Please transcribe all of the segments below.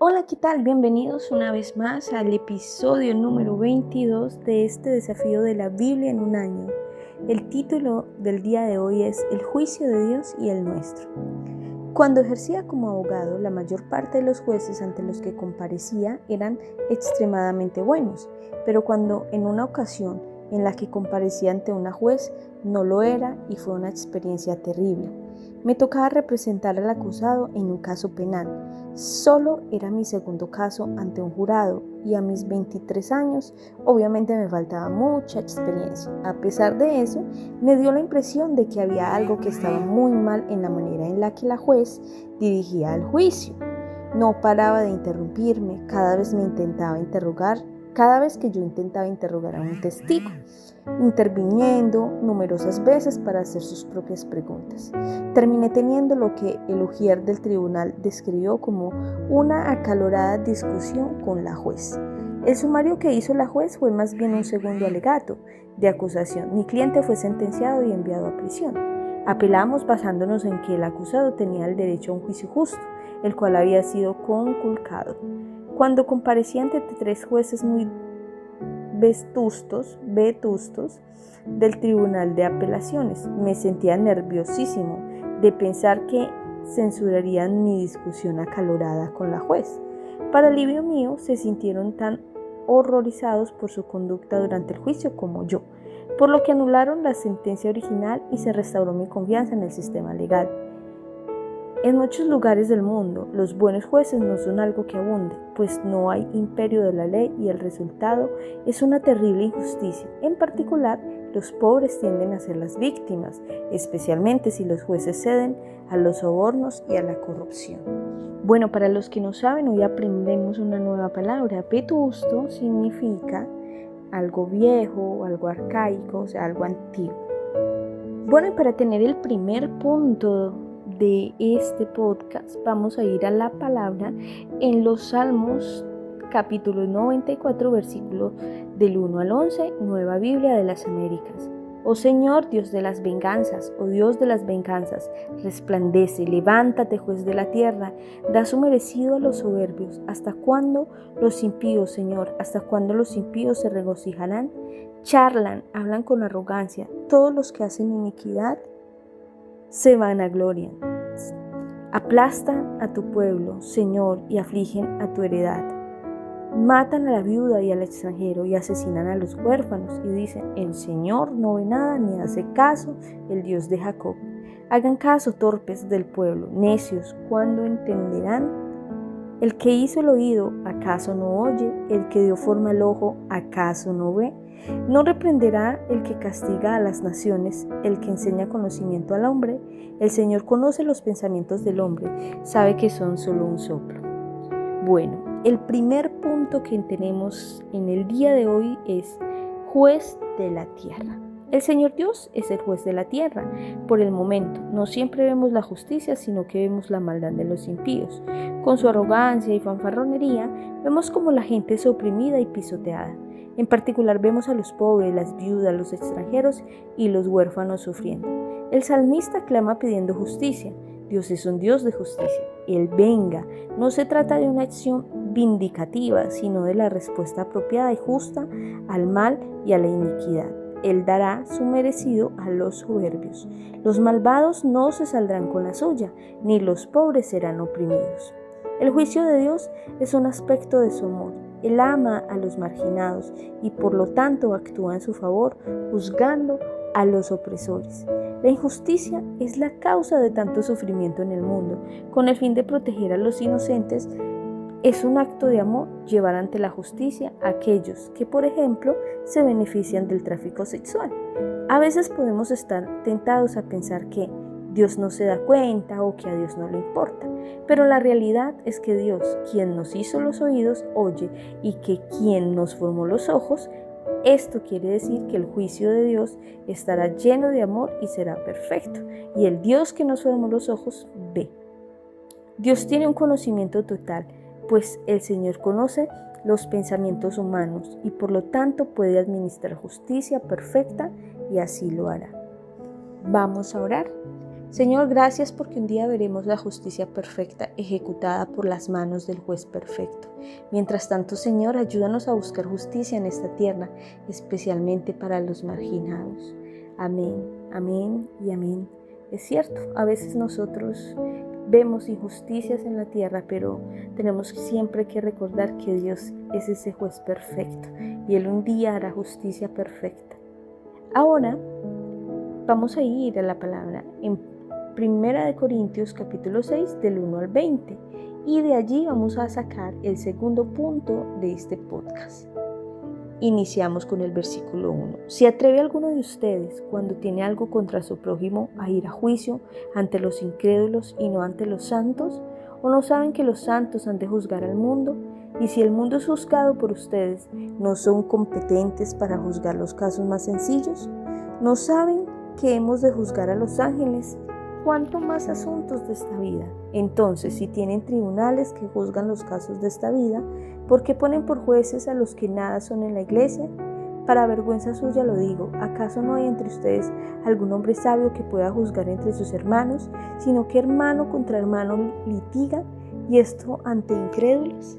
Hola, ¿qué tal? Bienvenidos una vez más al episodio número 22 de este desafío de la Biblia en un año. El título del día de hoy es El juicio de Dios y el nuestro. Cuando ejercía como abogado, la mayor parte de los jueces ante los que comparecía eran extremadamente buenos, pero cuando en una ocasión en la que comparecía ante una juez no lo era y fue una experiencia terrible. Me tocaba representar al acusado en un caso penal. Solo era mi segundo caso ante un jurado y a mis 23 años obviamente me faltaba mucha experiencia. A pesar de eso, me dio la impresión de que había algo que estaba muy mal en la manera en la que la juez dirigía el juicio. No paraba de interrumpirme cada vez que yo intentaba interrogar a un testigo, interviniendo numerosas veces para hacer sus propias preguntas. Terminé teniendo lo que el ujier del tribunal describió como una acalorada discusión con la juez. El sumario que hizo la juez fue más bien un segundo alegato de acusación. Mi cliente fue sentenciado y enviado a prisión. Apelamos basándonos en que el acusado tenía el derecho a un juicio justo, el cual había sido conculcado. Cuando comparecí ante 3 jueces muy vetustos del Tribunal de Apelaciones, me sentía nerviosísimo de pensar que censurarían mi discusión acalorada con la juez. Para alivio mío, se sintieron tan horrorizados por su conducta durante el juicio como yo, por lo que anularon la sentencia original y se restauró mi confianza en el sistema legal. En muchos lugares del mundo, los buenos jueces no son algo que abunde, pues no hay imperio de la ley y el resultado es una terrible injusticia. En particular, los pobres tienden a ser las víctimas, especialmente si los jueces ceden a los sobornos y a la corrupción. Bueno, para los que no saben, hoy aprendemos una nueva palabra. Vetusto significa algo viejo, algo arcaico, o sea, algo antiguo. Bueno, y para tener el primer punto de este podcast, vamos a ir a la palabra en los Salmos, capítulo 94, versículo del 1 al 11, Nueva Biblia de las Américas. Oh Señor, Dios de las venganzas, oh Dios de las venganzas, resplandece, levántate, juez de la tierra, da su merecido a los soberbios. ¿Hasta cuándo los impíos, Señor? ¿Hasta cuándo los impíos se regocijarán? Charlan, hablan con arrogancia, todos los que hacen iniquidad se vanaglorian. Aplastan a tu pueblo, Señor, y afligen a tu heredad. Matan a la viuda y al extranjero y asesinan a los huérfanos y dicen, el Señor no ve nada ni hace caso, el Dios de Jacob. Hagan caso, torpes del pueblo, necios, ¿cuándo entenderán? El que hizo el oído, ¿acaso no oye? El que dio forma al ojo, ¿acaso no ve? ¿No reprenderá el que castiga a las naciones, el que enseña conocimiento al hombre? El Señor conoce los pensamientos del hombre, sabe que son solo un soplo. Bueno, el primer punto que tenemos en el día de hoy es juez de la tierra. El Señor Dios es el juez de la tierra. Por el momento, no siempre vemos la justicia, sino que vemos la maldad de los impíos. Con su arrogancia y fanfarronería, vemos como la gente es oprimida y pisoteada. En particular vemos a los pobres, las viudas, los extranjeros y los huérfanos sufriendo. El salmista clama pidiendo justicia. Dios es un Dios de justicia. Él venga. No se trata de una acción vindicativa, sino de la respuesta apropiada y justa al mal y a la iniquidad. Él dará su merecido a los soberbios. Los malvados no se saldrán con la suya, ni los pobres serán oprimidos. El juicio de Dios es un aspecto de su amor. Él ama a los marginados y por lo tanto actúa en su favor, juzgando a los opresores. La injusticia es la causa de tanto sufrimiento en el mundo. Con el fin de proteger a los inocentes, es un acto de amor llevar ante la justicia a aquellos que, por ejemplo, se benefician del tráfico sexual. A veces podemos estar tentados a pensar que Dios no se da cuenta o que a Dios no le importa, pero la realidad es que Dios, quien nos hizo los oídos, oye, y que quien nos formó los ojos, esto quiere decir que el juicio de Dios estará lleno de amor y será perfecto, y el Dios que nos formó los ojos ve. Dios tiene un conocimiento total, pues el Señor conoce los pensamientos humanos y por lo tanto puede administrar justicia perfecta y así lo hará. Vamos a orar. Señor, gracias porque un día veremos la justicia perfecta ejecutada por las manos del juez perfecto. Mientras tanto, Señor, ayúdanos a buscar justicia en esta tierra, especialmente para los marginados. Amén, amén y amén. Es cierto, a veces nosotros vemos injusticias en la tierra, pero tenemos siempre que recordar que Dios es ese juez perfecto y Él un día hará justicia perfecta. Ahora vamos a ir a la palabra en 1 Corintios capítulo 6 del 1 al 20 y de allí vamos a sacar el segundo punto de este podcast. Iniciamos con el versículo 1. ¿Se atreve alguno de ustedes, cuando tiene algo contra su prójimo, a ir a juicio ante los incrédulos y no ante los santos? ¿O no saben que los santos han de juzgar al mundo? Y si el mundo es juzgado por ustedes, ¿no son competentes para juzgar los casos más sencillos? ¿No saben que hemos de juzgar a los ángeles? ¿Cuánto más asuntos de esta vida? Entonces, si tienen tribunales que juzgan los casos de esta vida, ¿por qué ponen por jueces a los que nada son en la iglesia? Para vergüenza suya lo digo, ¿acaso no hay entre ustedes algún hombre sabio que pueda juzgar entre sus hermanos, sino que hermano contra hermano litiga, y esto ante incrédulos?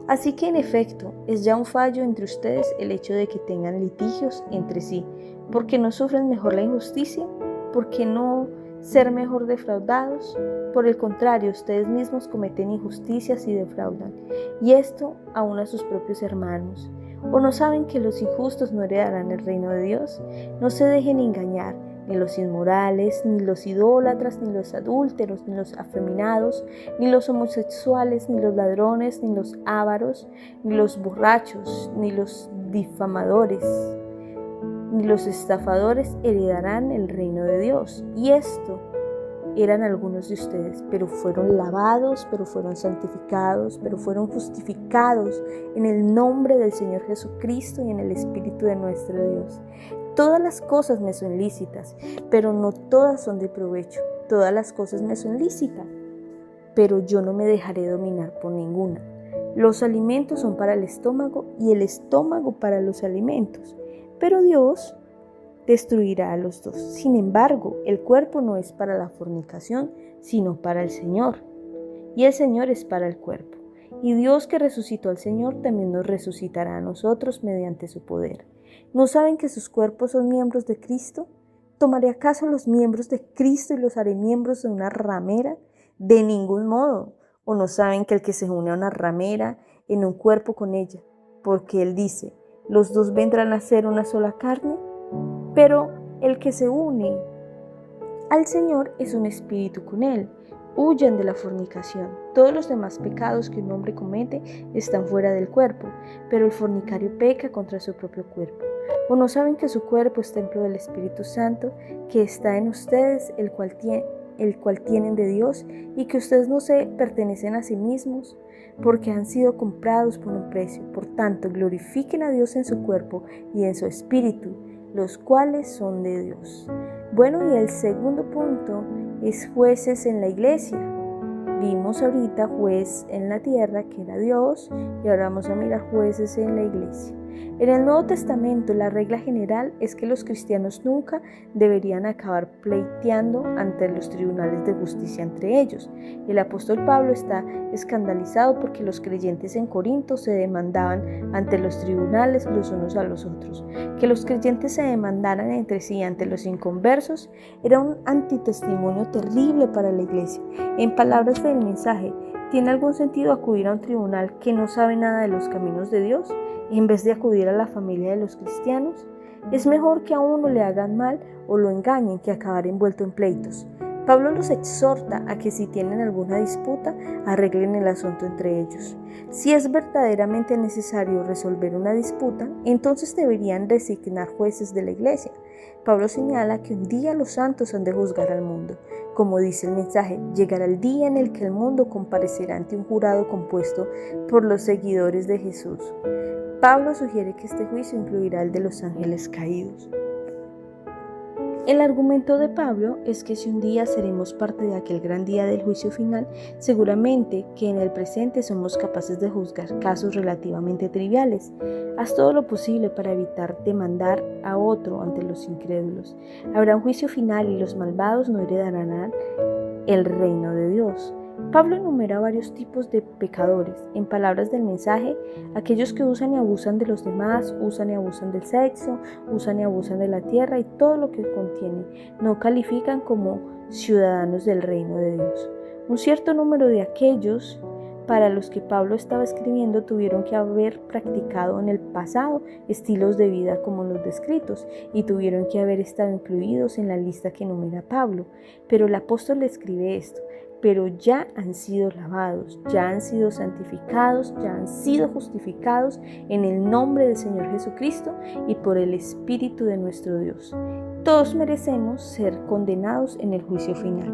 Así que en efecto, es ya un fallo entre ustedes el hecho de que tengan litigios entre sí, porque no sufren mejor la injusticia, porque no ser mejor defraudados. Por el contrario, ustedes mismos cometen injusticias y defraudan, y esto aún a sus propios hermanos. ¿O no saben que los injustos no heredarán el reino de Dios? No se dejen engañar, ni los inmorales, ni los idólatras, ni los adúlteros, ni los afeminados, ni los homosexuales, ni los ladrones, ni los ávaros, ni los borrachos, ni los difamadores, ni los estafadores heredarán el reino de Dios. Y esto eran algunos de ustedes, pero fueron lavados, pero fueron santificados, pero fueron justificados en el nombre del Señor Jesucristo y en el Espíritu de nuestro Dios. Todas las cosas me son lícitas, pero no todas son de provecho. Todas las cosas me son lícitas, pero yo no me dejaré dominar por ninguna. Los alimentos son para el estómago y el estómago para los alimentos, pero Dios destruirá a los dos. Sin embargo, el cuerpo no es para la fornicación, sino para el Señor, y el Señor es para el cuerpo. Y Dios, que resucitó al Señor, también nos resucitará a nosotros mediante su poder. ¿No saben que sus cuerpos son miembros de Cristo? ¿Tomaré acaso los miembros de Cristo y los haré miembros de una ramera? De ningún modo. ¿O no saben que el que se une a una ramera en un cuerpo con ella? Porque Él dice, los dos vendrán a ser una sola carne. Pero el que se une al Señor es un espíritu con Él. Huyan de la fornicación. Todos los demás pecados que un hombre comete están fuera del cuerpo, pero el fornicario peca contra su propio cuerpo. ¿O no saben que su cuerpo es templo del Espíritu Santo, que está en ustedes, el cual tienen de Dios, y que ustedes no se pertenecen a sí mismos, porque han sido comprados por un precio? Por tanto, glorifiquen a Dios en su cuerpo y en su espíritu, los cuales son de Dios. Bueno, y el segundo punto es jueces en la iglesia. Vimos ahorita juez en la tierra, que era Dios, y ahora vamos a mirar jueces en la iglesia. En el Nuevo Testamento, la regla general es que los cristianos nunca deberían acabar pleiteando ante los tribunales de justicia entre ellos. El apóstol Pablo está escandalizado porque los creyentes en Corinto se demandaban ante los tribunales los unos a los otros. Que los creyentes se demandaran entre sí ante los inconversos era un antitestimonio terrible para la iglesia. En palabras del mensaje, ¿tiene algún sentido acudir a un tribunal que no sabe nada de los caminos de Dios, en vez de acudir a la familia de los cristianos? Es mejor que a uno le hagan mal o lo engañen que acabar envuelto en pleitos. Pablo los exhorta a que si tienen alguna disputa, arreglen el asunto entre ellos. Si es verdaderamente necesario resolver una disputa, entonces deberían designar jueces de la iglesia. Pablo señala que un día los santos han de juzgar al mundo. Como dice el mensaje, llegará el día en el que el mundo comparecerá ante un jurado compuesto por los seguidores de Jesús. Pablo sugiere que este juicio incluirá el de los ángeles caídos. El argumento de Pablo es que si un día seremos parte de aquel gran día del juicio final, seguramente que en el presente somos capaces de juzgar casos relativamente triviales. Haz todo lo posible para evitar demandar a otro ante los incrédulos. Habrá un juicio final y los malvados no heredarán el reino de Dios. Pablo enumera varios tipos de pecadores. En palabras del mensaje, aquellos que usan y abusan de los demás, usan y abusan del sexo, usan y abusan de la tierra y todo lo que contiene, no califican como ciudadanos del reino de Dios. Un cierto número de aquellos para los que Pablo estaba escribiendo tuvieron que haber practicado en el pasado estilos de vida como los descritos y tuvieron que haber estado incluidos en la lista que enumera Pablo. Pero el apóstol le escribe esto: pero ya han sido lavados, ya han sido santificados, ya han sido justificados en el nombre del Señor Jesucristo y por el Espíritu de nuestro Dios. Todos merecemos ser condenados en el juicio final.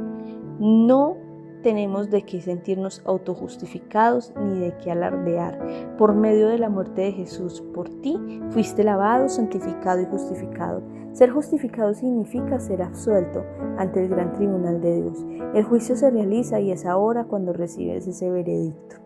No tenemos de qué sentirnos autojustificados ni de qué alardear. Por medio de la muerte de Jesús por ti, fuiste lavado, santificado y justificado. Ser justificado significa ser absuelto ante el gran tribunal de Dios. El juicio se realiza y es ahora cuando recibes ese veredicto.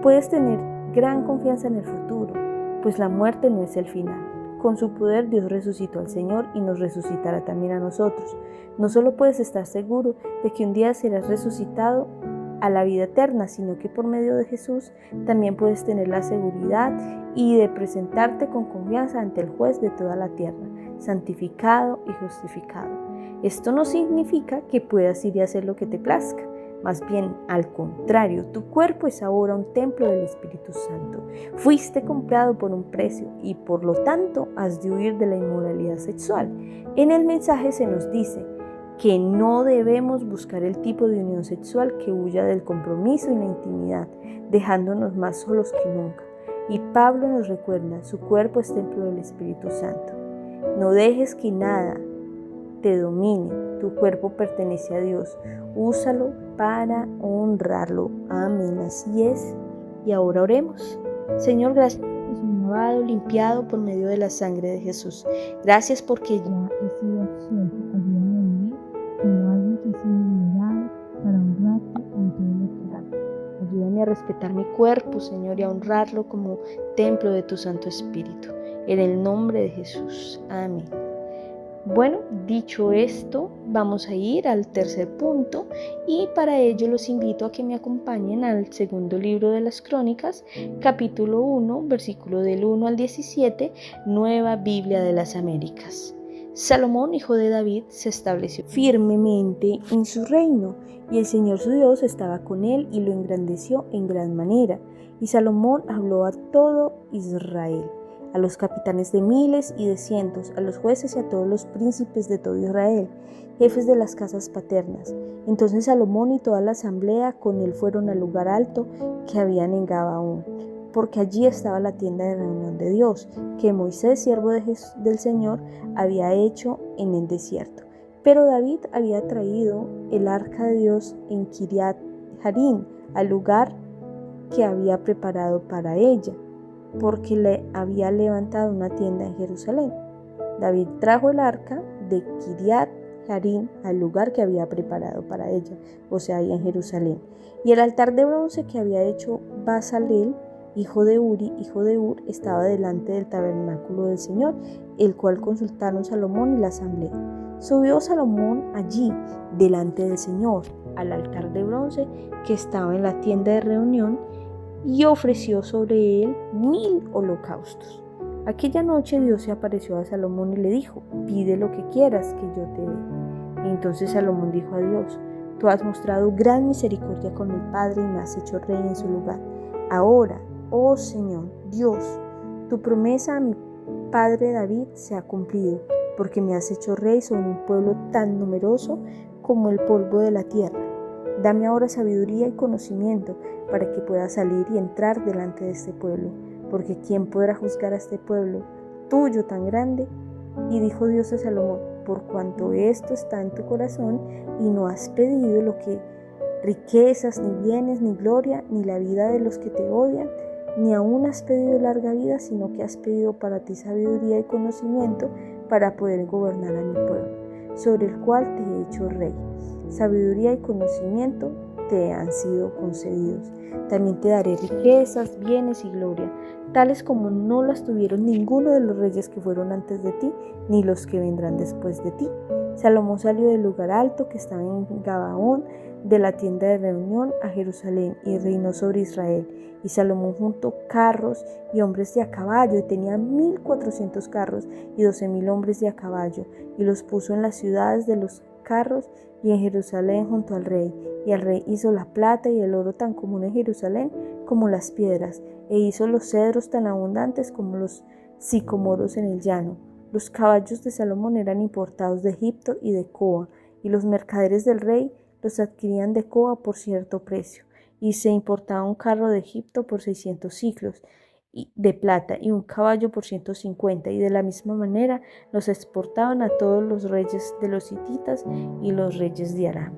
Puedes tener gran confianza en el futuro, pues la muerte no es el final. Con su poder Dios resucitó al Señor y nos resucitará también a nosotros. No solo puedes estar seguro de que un día serás resucitado a la vida eterna, sino que por medio de Jesús también puedes tener la seguridad y de presentarte con confianza ante el juez de toda la tierra, santificado y justificado. Esto no significa que puedas ir y hacer lo que te plazca. Más bien, al contrario, tu cuerpo es ahora un templo del Espíritu Santo. Fuiste comprado por un precio y por lo tanto has de huir de la inmoralidad sexual. En el mensaje se nos dice que no debemos buscar el tipo de unión sexual que huya del compromiso y la intimidad, dejándonos más solos que nunca. Y Pablo nos recuerda, su cuerpo es templo del Espíritu Santo. No dejes que nada te domine, tu cuerpo pertenece a Dios. Úsalo para honrarlo. Amén. Así es. Y ahora oremos. Señor, gracias por ser lavado, limpiado por medio de la sangre de Jesús. Gracias porque ya he sido absuelto. Ayúdame a vivir como alguien que ha sido liberado para honrarte en todo lo que hago. Ayúdame a respetar mi cuerpo, Señor, y a honrarlo como templo de tu Santo Espíritu. En el nombre de Jesús. Amén. Bueno, dicho esto, vamos a ir al tercer punto y para ello los invito a que me acompañen al segundo libro de las Crónicas, capítulo 1, versículo del 1 al 17, Nueva Biblia de las Américas. Salomón, hijo de David, se estableció firmemente en su reino y el Señor su Dios estaba con él y lo engrandeció en gran manera. Y Salomón habló a todo Israel, a los capitanes de miles y de cientos, a los jueces y a todos los príncipes de todo Israel, jefes de las casas paternas. Entonces Salomón y toda la asamblea con él fueron al lugar alto que habían en Gabaón, porque allí estaba la tienda de reunión de Dios, que Moisés, siervo del Señor, había hecho en el desierto. Pero David había traído el arca de Dios en Kiriat Jearim, al lugar que había preparado para ella, porque le había levantado una tienda en Jerusalén. David trajo el arca de Kiriat Jearim al lugar que había preparado para ella, o sea, ahí en Jerusalén. Y el altar de bronce que había hecho Basalel, hijo de Uri, hijo de Ur, estaba delante del tabernáculo del Señor, el cual consultaron Salomón y la asamblea. Subió Salomón allí, delante del Señor, al altar de bronce que estaba en la tienda de reunión, y ofreció sobre él 1000 holocaustos. Aquella noche Dios se apareció a Salomón y le dijo: pide lo que quieras que yo te dé. Y entonces Salomón dijo a Dios: tú has mostrado gran misericordia con mi padre y me has hecho rey en su lugar. Ahora, oh Señor, Dios, tu promesa a mi padre David se ha cumplido, porque me has hecho rey sobre un pueblo tan numeroso como el polvo de la tierra. Dame ahora sabiduría y conocimiento para que pueda salir y entrar delante de este pueblo, porque ¿quién podrá juzgar a este pueblo tuyo tan grande? Y dijo Dios a Salomón: por cuanto esto está en tu corazón y no has pedido lo que riquezas, ni bienes, ni gloria, ni la vida de los que te odian, ni aún has pedido larga vida, sino que has pedido para ti sabiduría y conocimiento para poder gobernar a mi pueblo. sobre el cual te he hecho rey. Sabiduría y conocimiento te han sido concedidos. También te daré riquezas, bienes y gloria, tales como no las tuvieron ninguno de los reyes que fueron antes de ti, ni los que vendrán después de ti. Salomón salió del lugar alto que estaba en Gabaón, de la tienda de reunión a Jerusalén, y reinó sobre Israel. Y Salomón juntó carros y hombres de a caballo, y tenía 1,400 carros y 12,000 hombres de a caballo, y los puso en las ciudades de los carros y en Jerusalén junto al rey. Y el rey hizo la plata y el oro tan común en Jerusalén como las piedras, e hizo los cedros tan abundantes como los sicomoros en el llano. Los caballos de Salomón eran importados de Egipto y de Coa, y los mercaderes del rey los adquirían de Coa por cierto precio, y se importaba un carro de Egipto por 600 siclos de plata y un caballo por 150, y de la misma manera los exportaban a todos los reyes de los hititas y los reyes de Aram.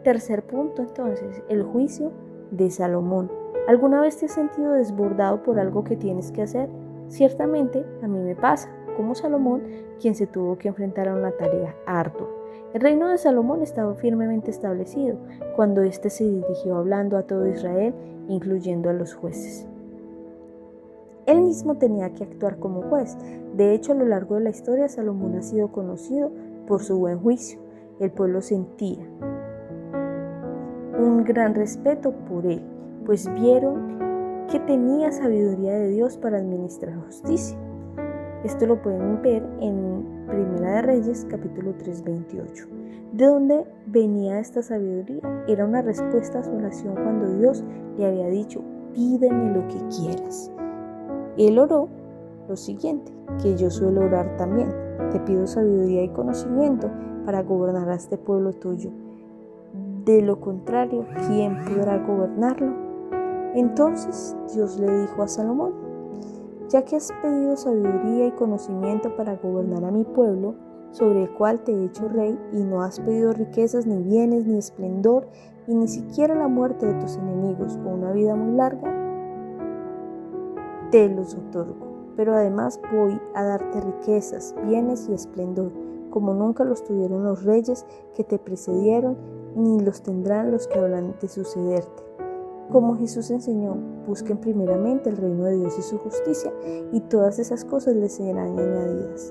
Tercer punto, entonces, el juicio de Salomón. ¿Alguna vez te has sentido desbordado por algo que tienes que hacer? Ciertamente, a mí me pasa, como Salomón, quien se tuvo que enfrentar a una tarea ardua. El reino de Salomón estaba firmemente establecido cuando éste se dirigió hablando a todo Israel, incluyendo a los jueces. Él mismo tenía que actuar como juez. De hecho, a lo largo de la historia, Salomón ha sido conocido por su buen juicio. El pueblo sentía un gran respeto por él, pues vieron que tenía sabiduría de Dios para administrar justicia. Esto lo pueden ver en Primera de Reyes, capítulo 3, 28. ¿De dónde venía esta sabiduría? Era una respuesta a su oración cuando Dios le había dicho: pídeme lo que quieras. Él oró lo siguiente, que yo suelo orar también: te pido sabiduría y conocimiento para gobernar a este pueblo tuyo. De lo contrario, ¿quién podrá gobernarlo? Entonces Dios le dijo a Salomón: ya que has pedido sabiduría y conocimiento para gobernar a mi pueblo, sobre el cual te he hecho rey, y no has pedido riquezas, ni bienes, ni esplendor, y ni siquiera la muerte de tus enemigos o una vida muy larga, te los otorgo. Pero además voy a darte riquezas, bienes y esplendor, como nunca los tuvieron los reyes que te precedieron, ni los tendrán los que hablan de sucederte. Como Jesús enseñó, busquen primeramente el reino de Dios y su justicia, y todas esas cosas les serán añadidas.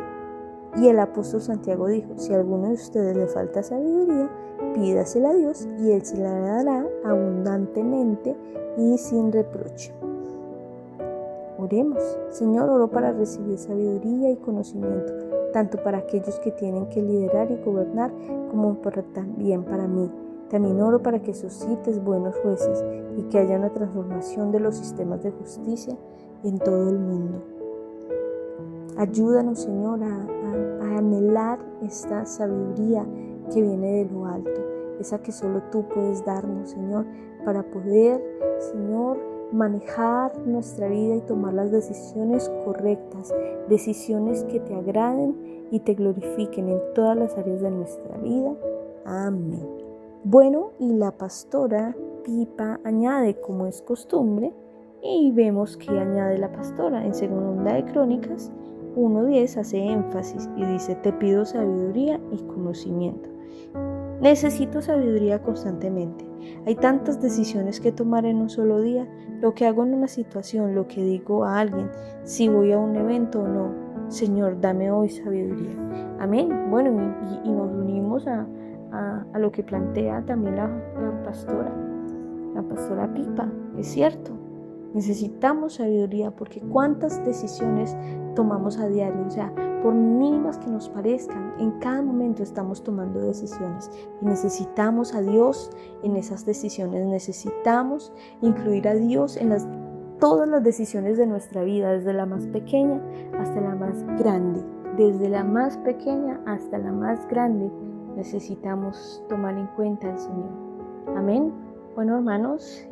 Y el apóstol Santiago dijo: si a alguno de ustedes le falta sabiduría, pídasela a Dios, y Él se la dará abundantemente y sin reproche. Oremos. Señor, oro para recibir sabiduría y conocimiento, tanto para aquellos que tienen que liderar y gobernar, como también para mí. También oro para que suscites buenos jueces y que haya una transformación de los sistemas de justicia en todo el mundo. Ayúdanos, Señor, a anhelar esta sabiduría que viene de lo alto, esa que solo tú puedes darnos, Señor, para poder, Señor, manejar nuestra vida y tomar las decisiones correctas, decisiones que te agraden y te glorifiquen en todas las áreas de nuestra vida. Amén. Bueno, y la pastora Pipa añade, como es costumbre, y vemos que añade la pastora en Segunda de Crónicas 1:10, hace énfasis y dice: te pido sabiduría y conocimiento. Necesito sabiduría constantemente. Hay tantas decisiones que tomar en un solo día: lo que hago en una situación, lo que digo a alguien, si voy a un evento o no. Señor, dame hoy sabiduría. Amén. Bueno, y nos unimos a lo que plantea también la pastora Pipa. Es cierto, necesitamos sabiduría, porque cuántas decisiones tomamos a diario, o sea, por mínimas que nos parezcan, en cada momento estamos tomando decisiones y necesitamos a Dios en esas decisiones. Necesitamos incluir a Dios en todas las decisiones de nuestra vida, desde la más pequeña hasta la más grande. Desde la más pequeña hasta la más grande necesitamos tomar en cuenta al Señor. Amén. Bueno, hermanos,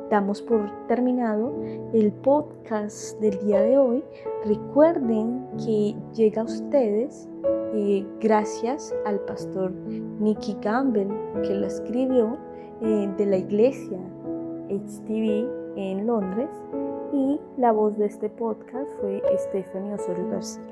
damos por terminado el podcast del día de hoy. Recuerden que llega a ustedes gracias al pastor Nicky Campbell, que lo escribió, de la iglesia HTV en Londres, y la voz de este podcast fue Stephanie Osorio García.